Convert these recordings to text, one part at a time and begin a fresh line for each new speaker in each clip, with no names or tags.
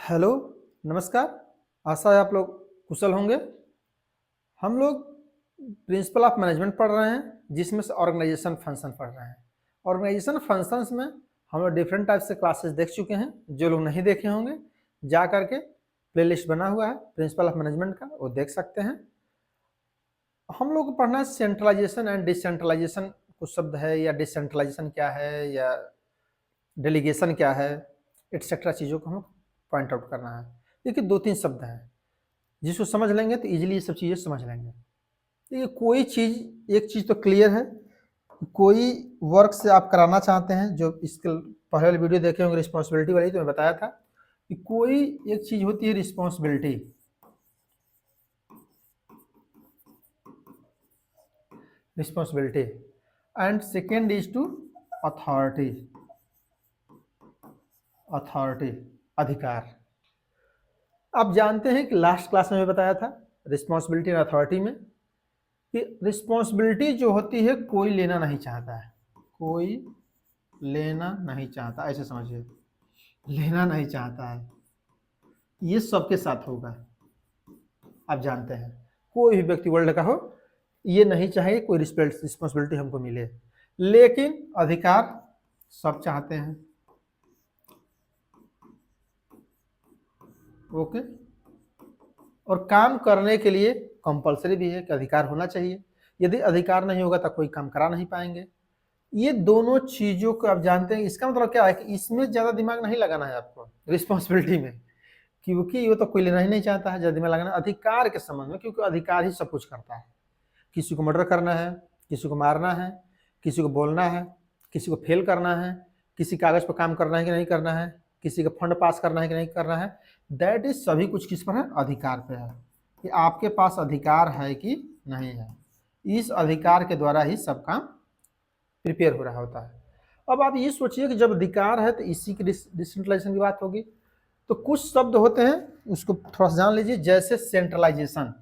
Hello, नमस्कार। आशा है आप लोग कुशल होंगे। हम लोग प्रिंसिपल ऑफ मैनेजमेंट पढ़ रहे हैं, जिसमें से ऑर्गेनाइजेशन फंक्शन पढ़ रहे हैं। ऑर्गेनाइजेशन फंक्शंस में हम लोग डिफरेंट टाइप से क्लासेस देख चुके हैं। जो लोग नहीं देखे होंगे जा करके प्लेलिस्ट बना हुआ है प्रिंसिपल ऑफ मैनेजमेंट का, वो देख सकते हैं। हम लोग को पढ़ना है सेंट्रलाइजेशन एंड डिसेंट्रलाइजेशन, कुछ शब्द है, या डिसेंट्रलाइजेशन क्या है, या डेलीगेशन क्या है, एटसेट्रा चीज़ों को हम पॉइंट आउट करना है। देखिए, दो तीन शब्द हैं, जिसको समझ लेंगे तो इजीली ये सब चीज़ें समझ लेंगे। देखिए, कोई चीज़, एक चीज़ तो क्लियर है, कोई वर्क से आप कराना चाहते हैं, जो इसके पहले वाली वीडियो देखे होंगे रिस्पॉन्सिबिलिटी वाली, तो मैं बताया था कि कोई एक चीज़ होती है responsibility, responsibility and second is to authority, authority अधिकार। आप जानते हैं कि लास्ट क्लास में बताया था रिस्पॉन्सिबिलिटी और अथॉरिटी में कि रिस्पॉन्सिबिलिटी जो होती है कोई लेना नहीं चाहता है, कोई लेना नहीं चाहता, ऐसे समझिए, लेना नहीं चाहता है। ये सबके साथ होगा, आप जानते हैं। कोई भी व्यक्ति वर्ल्ड का हो, ये नहीं चाहे कोई रिस्पॉन्सिबिलिटी हमको मिले, लेकिन अधिकार सब चाहते हैं। ओके, और काम करने के लिए कंपलसरी भी है कि अधिकार होना चाहिए। यदि अधिकार नहीं होगा तो कोई काम करा नहीं पाएंगे। ये दोनों चीजों को आप जानते हैं। इसका मतलब क्या है कि इसमें ज्यादा दिमाग नहीं लगाना है आपको रिस्पॉन्सिबिलिटी में, क्योंकि वो तो कोई लेना ही नहीं चाहता है। ज्यादा दिमाग लगाना अधिकार के संबंध में, क्योंकि अधिकार ही सब कुछ करता है। किसी को मर्डर करना है, किसी को मारना है, किसी को बोलना है, किसी को फेल करना है, किसी कागज पर काम करना है कि नहीं करना है, किसी का फंड पास करना है कि नहीं करना है, दैट इज सभी कुछ किस पर है? अधिकार पे है, कि आपके पास अधिकार है कि नहीं है। इस अधिकार के द्वारा ही सब काम प्रिपेयर हो रहा होता है। अब आप ये सोचिए कि जब अधिकार है तो इसी की डिसेंट्रलाइजेशन की बात होगी। तो कुछ शब्द होते हैं, उसको थोड़ा सा जान लीजिए, जैसे सेंट्रलाइजेशन,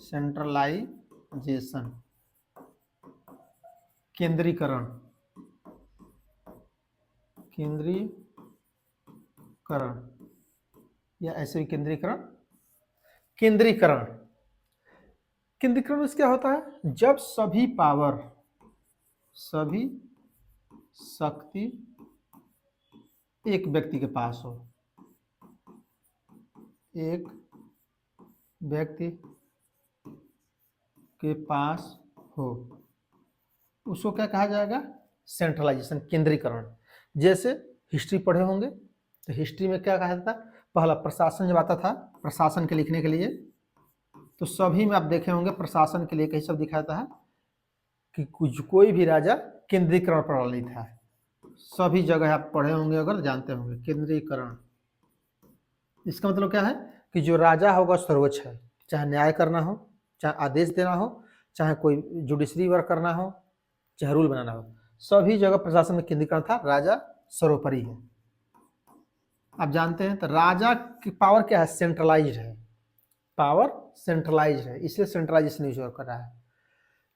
सेंट्रलाइजेशन, केंद्रीकरण, केंद्रीकरण, या ऐसे भी केंद्रीकरण, केंद्रीकरण। केंद्रीकरण में क्या होता है? जब सभी पावर, सभी शक्ति एक व्यक्ति के पास हो, एक व्यक्ति के पास हो, उसको क्या कहा जाएगा? सेंट्रलाइजेशन, केंद्रीकरण। जैसे हिस्ट्री पढ़े होंगे तो हिस्ट्री में क्या कहा जाता? पहला प्रशासन जब आता था, प्रशासन के लिखने के लिए, तो सभी में आप देखे होंगे प्रशासन के लिए कई शब्द दिखाता है कि कोई भी राजा केंद्रीकरण प्रणाली था। सभी जगह आप पढ़े होंगे, अगर जानते होंगे केंद्रीकरण। इसका मतलब क्या है कि जो राजा होगा सर्वोच्च है, चाहे न्याय करना हो, चाहे आदेश देना हो, चाहे कोई जुडिशरी वर्क करना हो, चाहे रूल बनाना हो, सभी जगह प्रशासन में केंद्रीकरण था, राजा सर्वोपरि है। आप जानते हैं तो राजा की पावर क्या है? सेंट्रलाइज्ड है, पावर सेंट्रलाइज्ड है, इसलिए सेंट्रलाइजेशन यूज कर रहा है।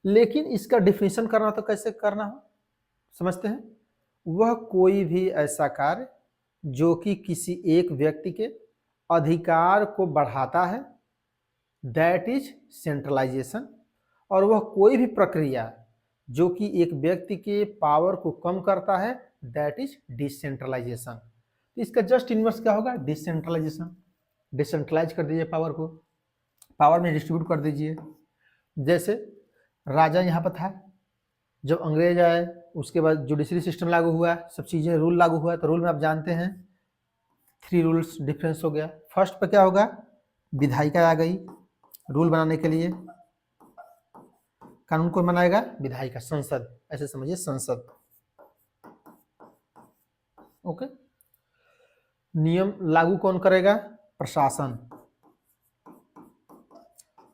लेकिन इसका डिफिनेशन करना तो कैसे करना हो, समझते हैं? वह कोई भी ऐसा कार्य जो कि किसी एक व्यक्ति के अधिकार को बढ़ाता है, दैट इज सेंट्रलाइजेशन। और वह कोई भी प्रक्रिया जो कि एक व्यक्ति के पावर को कम करता है, दैट इज डिसेंट्रलाइजेशन। तो इसका जस्ट इनवर्स क्या होगा? डिसेंट्रलाइजेशन। डिसेंट्रलाइज कर दीजिए पावर को, पावर में डिस्ट्रीब्यूट कर दीजिए। जैसे राजा यहाँ पर था, जब अंग्रेज आए उसके बाद जुडिशरी सिस्टम लागू हुआ, सब चीज़ें रूल लागू हुआ, तो रूल में आप जानते हैं 3 रूल्स डिफरेंस हो गया। फर्स्ट पे क्या होगा? विधायिका आ गई रूल बनाने के लिए। कानून कौन बनाएगा? विधायिका, संसद, ऐसे समझिए, संसद। ओके, नियम लागू कौन करेगा? प्रशासन,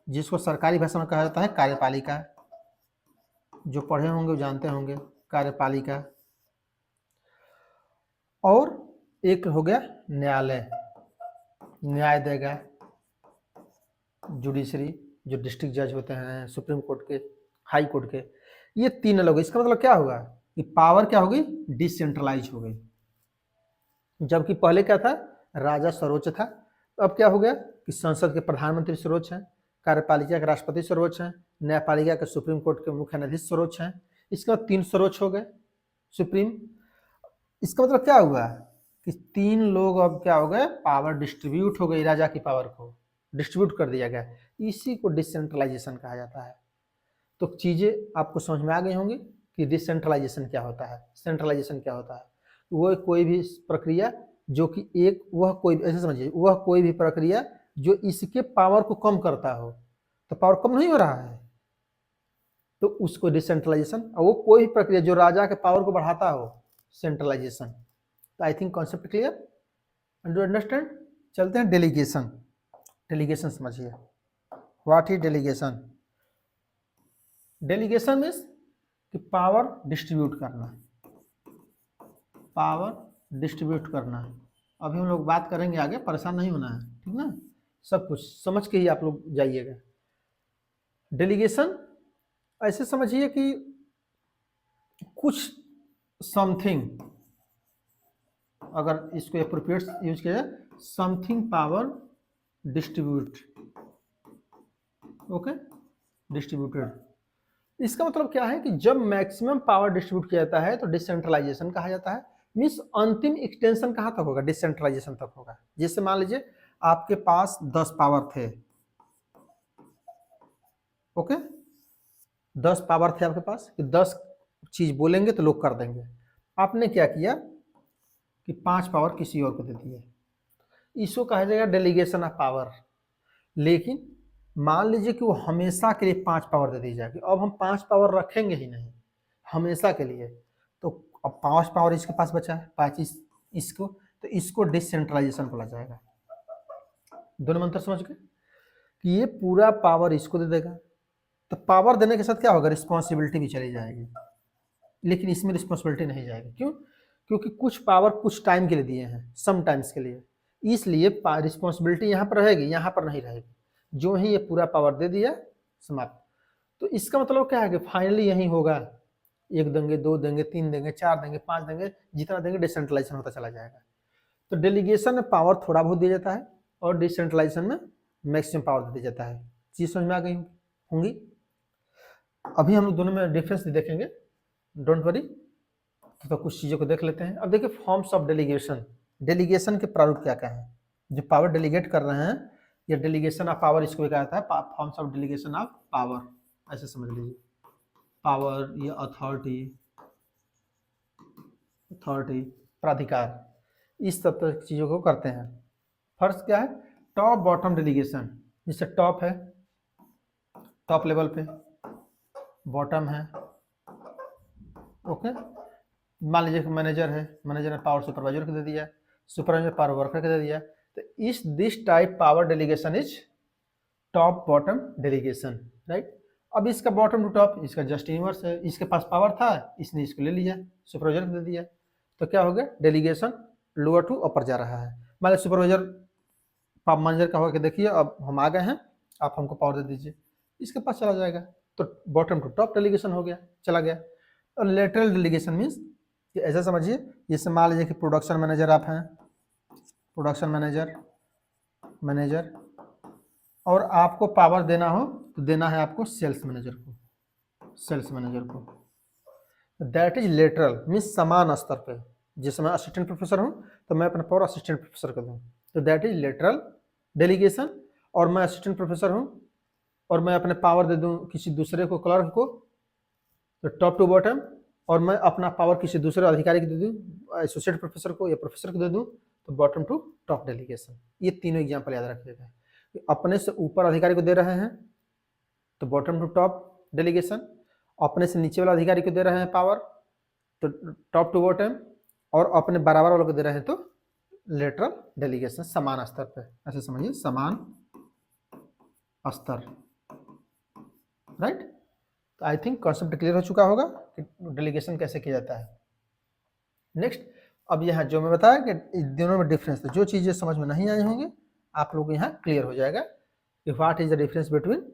जिसको सरकारी भाषा में कहा जाता है कार्यपालिका। जो पढ़े होंगे वो जानते होंगे, कार्यपालिका। और एक हो गया न्यायालय, न्याय देगा, जुडिशरी, जो डिस्ट्रिक्ट जज होते हैं, सुप्रीम कोर्ट के, हाई कोर्ट के, ये 3 अलग। इसका मतलब क्या होगा कि पावर क्या होगी? डिसेंट्रलाइज हो गई। जबकि पहले क्या था, राजा सर्वोच्च था। अब क्या हो गया कि संसद के प्रधानमंत्री सर्वोच्च हैं, कार्यपालिका के राष्ट्रपति सर्वोच्च हैं, न्यायपालिका के सुप्रीम कोर्ट के मुख्य न्यायाधीश सर्वोच्च हैं। इसके बाद 3 सर्वोच्च हो गए सुप्रीम। इसका मतलब क्या हुआ कि 3 लोग अब क्या हो गए, पावर डिस्ट्रीब्यूट हो गई, राजा की पावर को डिस्ट्रीब्यूट कर दिया गया। इसी को डिसेंट्रलाइजेशन कहा जाता है। तो चीजें आपको समझ में आ गई होंगी कि डिसेंट्रलाइजेशन क्या होता है, सेंट्रलाइजेशन क्या होता है। वो कोई भी प्रक्रिया जो कि ऐसे समझिए, वह कोई भी प्रक्रिया जो इसके पावर को कम करता हो, तो पावर कम नहीं हो रहा है तो उसको डिसेंट्रलाइजेशन, और वो कोई भी प्रक्रिया जो राजा के पावर को बढ़ाता हो, सेंट्रलाइजेशन। तो I think concept clear, do understand. चलते हैं डेलीगेशन। डेलीगेशन समझिए, what is delegation. Delegation means कि पावर डिस्ट्रीब्यूट करना, पावर डिस्ट्रीब्यूट करना। अभी हम लोग बात करेंगे आगे, परेशान नहीं होना है, ठीक ना, सब कुछ समझ के ही आप लोग जाइएगा। डेलीगेशन ऐसे समझिए कि कुछ समथिंग, अगर इसको एप्रोप्रिएट यूज किया जाए, something power distribute, okay, distributed. इसका मतलब क्या है कि जब मैक्सिमम पावर डिस्ट्रीब्यूट किया जाता है तो डिसेंट्रलाइजेशन कहा जाता है। मीन्स अंतिम एक्सटेंशन कहाँ तक होगा, डिसेंट्रलाइजेशन तक होगा। जैसे मान लीजिए आपके पास 10 पावर थे, ओके, 10 पावर थे आपके पास कि 10 चीज बोलेंगे तो लोग कर देंगे। आपने क्या किया कि 5 पावर किसी और को दे दिए, इसको कहा जाएगा डेलीगेशन ऑफ पावर। लेकिन मान लीजिए कि वो हमेशा के लिए 5 पावर दे दी जाएगी, अब हम 5 पावर रखेंगे ही नहीं हमेशा के लिए, तो अब 5 पावर इसके पास बचा है, 5 इसको, तो इसको डिसेंट्रलाइजेशन बोला जाएगा। दोनों मंत्र समझ गए कि ये पूरा पावर इसको दे देगा, तो पावर देने के साथ क्या होगा, रिस्पॉन्सिबिलिटी भी चली जाएगी। लेकिन इसमें रिस्पॉन्सिबिलिटी नहीं जाएगी, क्यों, क्योंकि कुछ पावर कुछ टाइम के लिए दिए हैं, सम टाइम्स के लिए, इसलिए रिस्पॉन्सिबिलिटी यहाँ पर रहेगी, यहाँ पर नहीं रहेगी। जो ही ये पूरा पावर दे दिया, समाप्त। तो इसका मतलब क्या है कि फाइनली यही होगा, 1 देंगे, 2 देंगे, 3 देंगे, 4 देंगे, 5 देंगे, जितना देंगे डिसेंट्रलाइजेशन होता चला जाएगा। तो डेलीगेशन में पावर थोड़ा बहुत दिया जाता है और डिसेंट्रलाइजेशन में मैक्सिमम पावर दे दिया जाता है। चीज समझ में आ गई होंगी। अभी हम लोग दोनों में डिफरेंस देखेंगे, डोंट वरी। तो कुछ चीज़ों को देख लेते हैं। अब देखिए फॉर्म्स ऑफ डेलीगेशन, डेलीगेशन के प्रारूप क्या क्या है। जो पावर डेलीगेट कर रहे हैं, या डेलीगेशन ऑफ पावर इसको भी कहा जाता है, forms of delegation of power, ऐसे समझ लीजिए। पावर या अथॉरिटी, प्राधिकार, इस सब तरह की चीज़ों को करते हैं। फर्स्ट क्या है, टॉप बॉटम डेलीगेशन। जिससे टॉप है, टॉप लेवल पे, बॉटम है, ओके। मान लीजिए कि मैनेजर है, मैनेजर ने पावर सुपरवाइजर को दे दिया, सुपरवाइजर पावर वर्कर को दे दिया। तो this type power delegation is top bottom delegation, right. अब इसका बॉटम टू टॉप, इसका जस्ट इनवर्स है। इसके पास पावर था, इसने इसको ले लिया, सुपरवाइजर को दे दिया, तो क्या हो गया, डेलीगेशन लोअर टू अपर जा रहा है। मान लीजिए सुपरवाइजर मैनेजर का हो कि देखिए अब हम आ गए हैं, आप हमको पावर दे दीजिए, इसके पास चला जाएगा, तो बॉटम टू टॉप डेलीगेशन हो गया, चला गया। और लेटरल डेलीगेशन मीन्स कि ऐसा समझिए, जैसे मान लीजिए कि प्रोडक्शन मैनेजर आप हैं, प्रोडक्शन मैनेजर, और आपको पावर देना हो तो देना है आपको सेल्स मैनेजर को, दैट इज लेटरल मीन्स समान स्तर पे। जैसे मैं असिस्टेंट प्रोफेसर हूँ तो मैं अपना पावर असिस्टेंट प्रोफेसर को दूँ, तो दैट इज लेटरल डेलीगेशन। और मैं असिस्टेंट प्रोफेसर हूँ और मैं अपने पावर दे दूँ किसी दूसरे को, क्लर्क को, तो टॉप टू बॉटम। और मैं अपना पावर किसी दूसरे अधिकारी को दे दूँ, एसोसिएट प्रोफेसर को या प्रोफेसर को दे दूँ, तो बॉटम टू टॉप डेलीगेशन। ये तीनों एग्जाम्पल याद रखिएगा। अपने से ऊपर अधिकारी को दे रहे हैं तो बॉटम टू टॉप डेलीगेशन, अपने से नीचे वाला अधिकारी को दे रहे हैं पावर तो टॉप टू बॉटम, और अपने बराबर वालों को दे रहे हैं तो लेटरल डेलीगेशन, समान स्तर पे। ऐसे समझिए, समान स्तर, राइट। तो आई थिंक कॉन्सेप्ट क्लियर हो चुका होगा कि डेलीगेशन कैसे किया जाता है। नेक्स्ट, अब यहाँ जो मैं बताया कि इन दोनों में डिफरेंस है, जो चीज़ें समझ में नहीं आई होंगी आप लोग यहाँ क्लियर हो जाएगा कि what is the difference between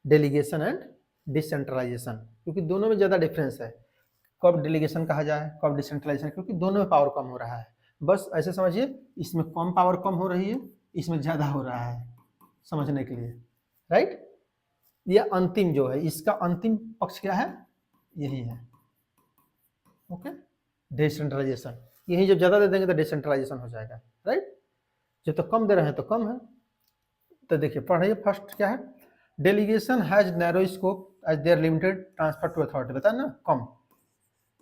delegation and decentralization, क्योंकि दोनों में ज़्यादा डिफरेंस है। कब डेलीगेशन कहा जाए, कब डिसेंट्रलाइजेशन, क्योंकि दोनों में पावर कम हो रहा है। बस ऐसे समझिए, इसमें कम पावर कम हो रही है, इसमें ज़्यादा हो रहा है, समझने के लिए, राइट। ये अंतिम जो है, इसका अंतिम पक्ष क्या है, यही है, ओके, डिसेंट्रलाइजेशन। यही जब ज़्यादा दे देंगे तो डिसेंट्रलाइजेशन हो जाएगा, राइट। जब तो कम दे रहे हैं तो कम है। तो देखिए पढ़िए, फर्स्ट क्या है, delegation has narrow scope as there limited transfer to authority, बताया ना, कम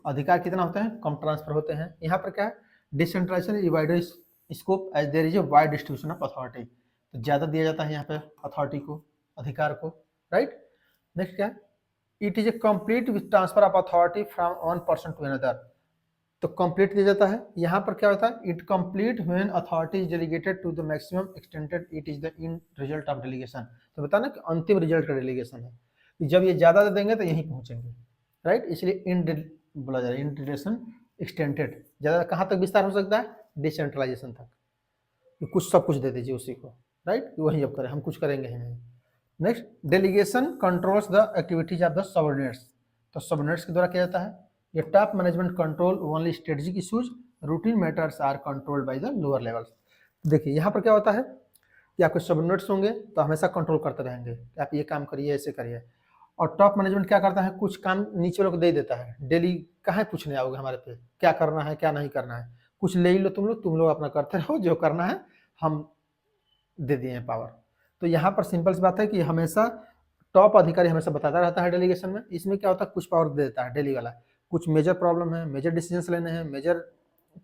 अधिकार कितना होते हैं, कम ट्रांसफर होते हैं। यहाँ पर क्या है, decentralization is wider scope as there is a wide distribution of authority, तो ज़्यादा दिया जाता है यहाँ पे अथॉरिटी को, अधिकार को, राइट। नेक्स्ट क्या है, it is a complete with transfer of authority from one person to another, तो कंप्लीट दिया जाता है। यहाँ पर क्या होता है, it complete when authority is delegated to the maximum extended, it is the in result of delegation, तो बता ना कि अंतिम रिजल्ट का डेलीगेशन है, कि जब ये ज़्यादा दे देंगे तो यहीं पहुँचेंगे, राइट। इसलिए इन बोला जा रहा है, इन रिलेशन एक्सटेंडेड, ज़्यादा कहाँ तक विस्तार हो सकता है, डिसेंट्रलाइजेशन तक, कि कुछ सब कुछ दे दीजिए उसी को, राइट, वही अब करें, हम कुछ करेंगे ही नहीं। Next, delegation controls the activities of the subordinates, तो सबऑर्डिनेट्स के द्वारा किया जाता है। ये top management control only strategic issues, routine matters are controlled by the lower levels. देखिए यहाँ पर क्या होता है कि आपके सबऑर्डिनेट्स होंगे तो हमेशा कंट्रोल करते रहेंगे कि आप ये काम करिए, ऐसे करिए, और टॉप मैनेजमेंट क्या करता है, कुछ काम नीचे वालों को दे देता है, डेली कहाँ पूछने आओगे हमारे पे, क्या करना है क्या नहीं करना है, कुछ ले ही लो तुम लोग अपना करते रहो, जो करना है हम दे दिए हैं पावर। तो यहाँ पर सिंपल सी बात है कि हमेशा टॉप अधिकारी हमेशा बताता रहता है डेलीगेशन में, इसमें क्या होता है, कुछ पावर दे देता है डेली वाला, कुछ मेजर प्रॉब्लम है, मेजर डिसीजंस लेने हैं, मेजर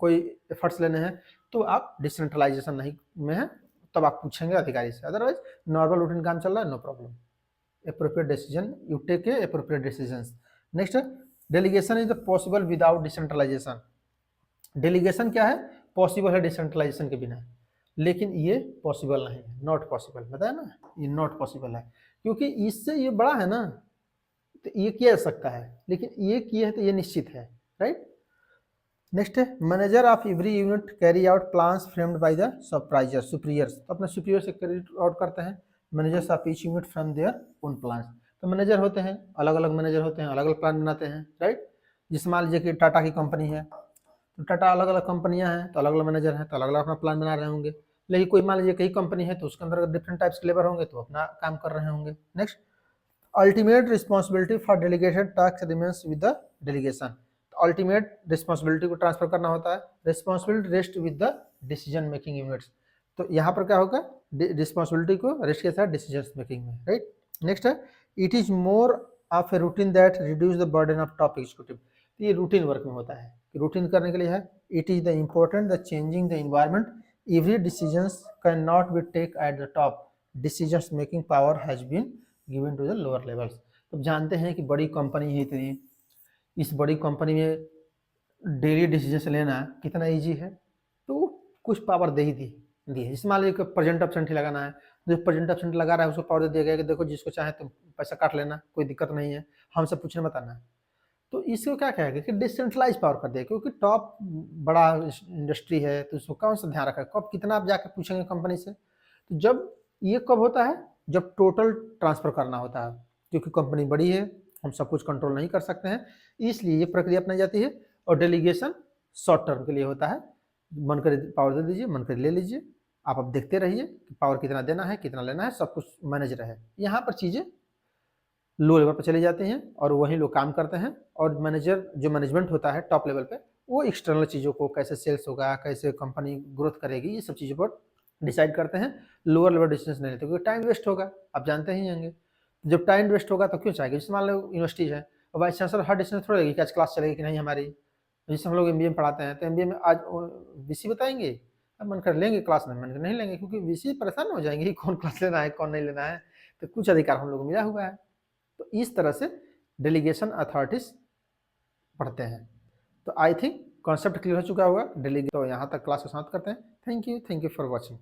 कोई एफर्ट्स लेने हैं, तो आप डिसेंट्रलाइजेशन नहीं में है, तब आप पूछेंगे अधिकारी से, अदरवाइज नॉर्मल रूटीन काम चल रहा है, no problem, appropriate decision you take a appropriate decisions. Next, delegation is possible without decentralization, delegation क्या है, पॉसिबल है डिसेंट्रलाइजेशन के बिना, लेकिन ये पॉसिबल नहीं है, नॉट पॉसिबल, बताया ना, ये नॉट पॉसिबल है, क्योंकि इससे ये बड़ा है ना, तो ये किया जा सकता है, लेकिन ये किया है तो ये निश्चित है, राइट। नेक्स्ट है, manager of every unit carry out plans framed by the supervisor superiors, तो अपने सुपीरियर से कैरी आउट करते हैं, managers of each unit from their own plans, तो मैनेजर होते हैं, अलग अलग मैनेजर होते हैं, अलग अलग प्लान बनाते हैं, राइट। जिस मान लीजिए कि टाटा की कंपनी है, तो टाटा अलग अलग कंपनियां हैं, तो अलग अलग मैनेजर हैं, तो अलग अलग अपना प्लान बना रहे होंगे, लेकिन कोई मान लीजिए कई कंपनी है तो उसके अंदर डिफरेंट टाइप्स के लेबर होंगे तो अपना काम कर रहे होंगे। Next, ultimate responsibility for delegated task remains with the delegation, ultimate responsibility को ट्रांसफर करना होता है, responsibility rest with the decision making units, तो यहाँ पर क्या होगा, रिस्पॉन्सिबिलिटी को रेस्ट के साथ डिसीजन मेकिंग में, राइट। नेक्स्ट है, it is more of a routine that reduce the burden of top executive, ये रूटीन वर्क में होता है, रूटीन करने के लिए है। It is the important the changing the environment, every decisions can not be take at the top, decisions making power has been given to the lower levels. तो जानते हैं कि बड़ी कंपनी है इतनी, इस बड़ी कंपनी में डेली डिसीजन लेना कितना ईजी है, तो कुछ पावर दे ही दी है। जैसे मान लीजिए प्रेजेंट एब्सेंट ही लगाना है, जो प्रेजेंट एब्सेंट लगा रहा है उसको पावर दे दिया गया कि देखो जिसको चाहे तुम पैसा काट लेना, कोई दिक्कत नहीं है, हमसे पूछने बताना है। तो इसको क्या कहेगा कि डिसेंट्रलाइज पावर कर दिया, क्योंकि टॉप बड़ा इंडस्ट्री है तो उसको कौन सा ध्यान रखा, कब कितना आप जाकर पूछेंगे कंपनी से, तो जब ये कब होता है, जब टोटल ट्रांसफर करना होता है, क्योंकि कंपनी बड़ी है, हम सब कुछ कंट्रोल नहीं कर सकते हैं, इसलिए ये प्रक्रिया अपनाई जाती है। और डेलीगेशन शॉर्ट टर्म के लिए होता है, मन करे पावर दे दीजिए, मन करे ले लीजिए, आप अब देखते रहिए कि पावर कितना देना है कितना लेना है, सब कुछ मैनेज रहे। यहाँ पर चीज़ें लो लेवल पर चले जाते हैं और वही लोग काम करते हैं, और मैनेजर जो मैनेजमेंट होता है टॉप लेवल पे, वो एक्सटर्नल चीज़ों को, कैसे सेल्स होगा, कैसे कंपनी ग्रोथ करेगी, ये सब चीज़ों पर डिसाइड करते हैं, लोअर लेवल डिसीजन नहीं लेते, क्योंकि टाइम वेस्ट होगा, आप जानते ही होंगे, जब टाइम वेस्ट होगा तो क्यों चाहेंगे। जैसे मान लो यूनिवर्सिटी है, और वाइस चांसलर हर डिसीजन थोड़ा लेगी कि आज क्लास चलेगी कि नहीं हमारी, जैसे हम लोग MBA में पढ़ाते हैं तो MBA में आज VC बताएंगे, अब मन कर लेंगे क्लास में, मन कर नहीं लेंगे, क्योंकि VC परेशान हो जाएंगे कौन क्लास लेना है कौन नहीं लेना है, तो कुछ अधिकार हम लोग को मिला हुआ है। तो इस तरह से डेलीगेशन अथॉरिटीज पढ़ते हैं। तो आई थिंक कॉन्सेप्ट क्लियर हो चुका होगा डेलीगेट। तो यहाँ तक क्लास को समाप्त करते हैं। Thank you for watching.